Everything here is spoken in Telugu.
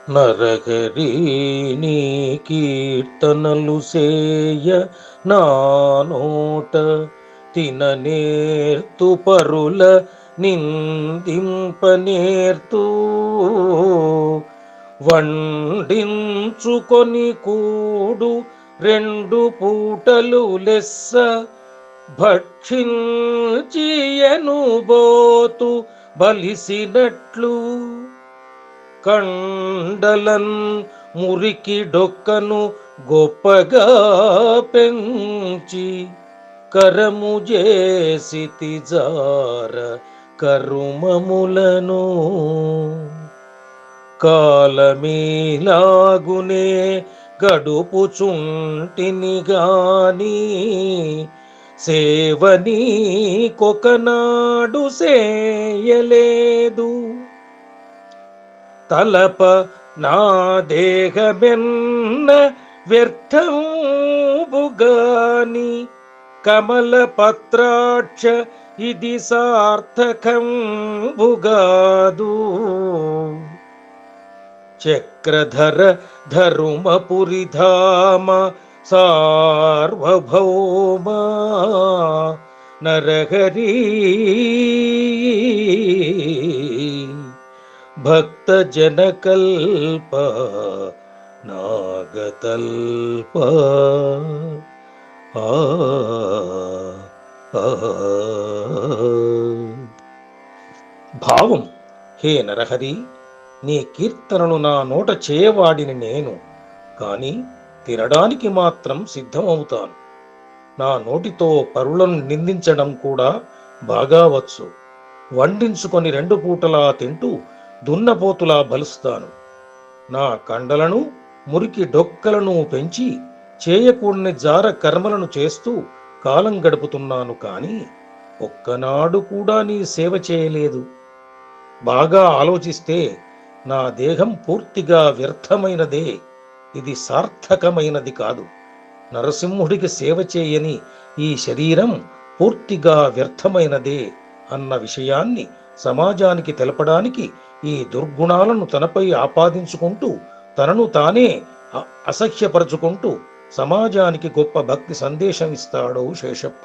నరహరి నీ కీర్తనలు సేయ నా నోట తిననేర్తు పరుల నిందింపనేర్తూ వండించుకొని కూడు రెండు పూటలు లెస్స భక్షించియను బోతు బలిసినట్లు కండలన్ మురికి డొక్కను గొప్పగా పెంచి కరము చేసితి జార కరుమములను కాలమీలాగునే గడుపుచుంటిని గాని సేవనీ కొకనాడు సేయలేదు. తలప నా దేహమెన్న వ్యర్థంబుగాని కమల పత్రాక్ష ఇది సార్థకంబుగాదు. చక్రధర ధరుమపురిధామ సార్వభౌమ నరహరి భక్త జనకల్ప నాగతల్ప భావం. హే నరహరి, నీ కీర్తనను నా నోట చేయవాడిని నేను, కాని తినడానికి మాత్రం సిద్ధమవుతాను. నా నోటితో పరులను నిందించడం కూడా బాగా వచ్చు. వండించుకొని రెండు పూటలా తింటూ దున్నపోతులా బలుస్తాను. నా కండలను మురికి డొక్కలను పెంచి చేయకూడని జార కర్మలను చేస్తూ కాలం గడుపుతున్నాను, కాని ఒక్కనాడు కూడా నీ సేవ చేయలేదు. బాగా ఆలోచిస్తే నా దేహం పూర్తిగా వ్యర్థమైనదే, ఇది సార్థకమైనది కాదు. నరసింహుడికి సేవ చేయని ఈ శరీరం పూర్తిగా వ్యర్థమైనదే అన్న విషయాన్ని సమాజానికి తెలపడానికి ఈ దుర్గుణాలను తనపై ఆపాదించుకుంటూ తనను తానే అసహ్యపరచుకుంటూ సమాజానికి గొప్ప భక్తి సందేశం ఇస్తాడు శేషప్ప.